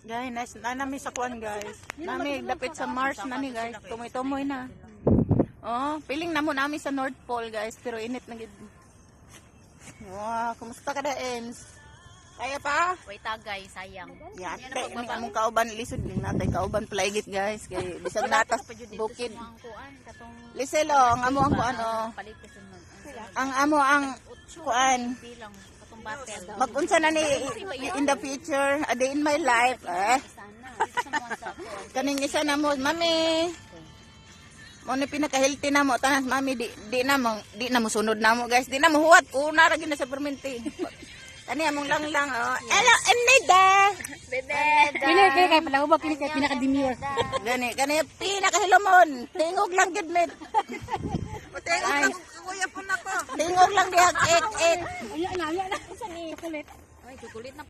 Guys, nami sa kuan guys. Nami dapit sa Mars na ni guys. Tumoy-tumoy na. Oh, piling na mo nami sa North Pole guys, pero init na gid. Wow, kumusta ka da, Ens? Kaya pa? Wait tagay, sayang. Yate, ni among kauban lisod din natay kauban playgit guys kay bisag natas bukid. Lisel oh, ang amo ang kuan oh. Ang amo ang kuan. Mag-unsa na ni in the future, a day in my life Kaning isa na mo, mami. Mo ni pinaka-healthy na mo tanas mami di na mo sunod na mo guys. Di na mo huwat una ra gyud na sa perminti. Kani among lang oh. Hello, Enida. Kini kay palahubak kini kay pinaka-demure. Kani pinaka-hilomon. Tingog lang gyud med. Tingog lang kuya po nako. Tingog lang diha ek. Aya na. Sa ni kulit. Ay, kulit na